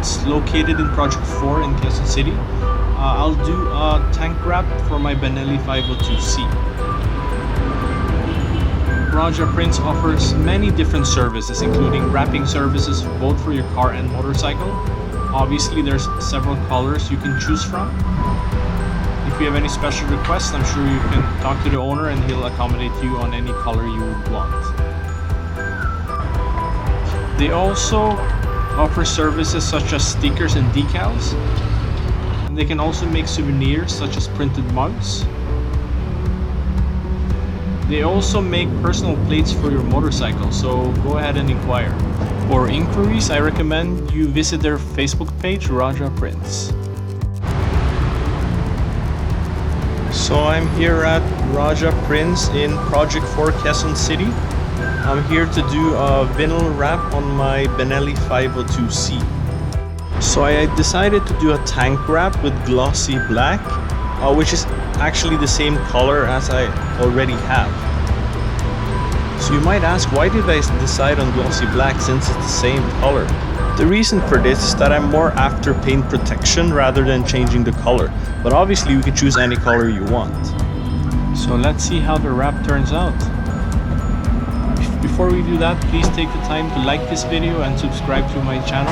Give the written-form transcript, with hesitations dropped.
It's located in Project 4 in Quezon City. I'll do a tank wrap for my Benelli 502C. Rajah Prints offers many different services, including wrapping services both for your car and motorcycle. Obviously, there's several colors you can choose from. If you have any special requests, I'm sure you can talk to the owner and he'll accommodate you on any color you would want. They also offer services such as stickers and decals. And they can also make souvenirs such as printed mugs. They also make personal plates for your motorcycle, so go ahead and inquire. For inquiries, I recommend you visit their Facebook page, Rajah Prints. So I'm here at Rajah Prints in Project 4 Quezon City. I'm here to do a vinyl wrap on my Benelli 502C. So I decided to do a tank wrap with glossy black, which is actually the same color as I already have. So you might ask, why did I decide on glossy black since it's the same color? The reason for this is that I'm more after paint protection rather than changing the color, but obviously you can choose any color you want. So let's see how the wrap turns out. Before we do that, please take the time to like this video and subscribe to my channel.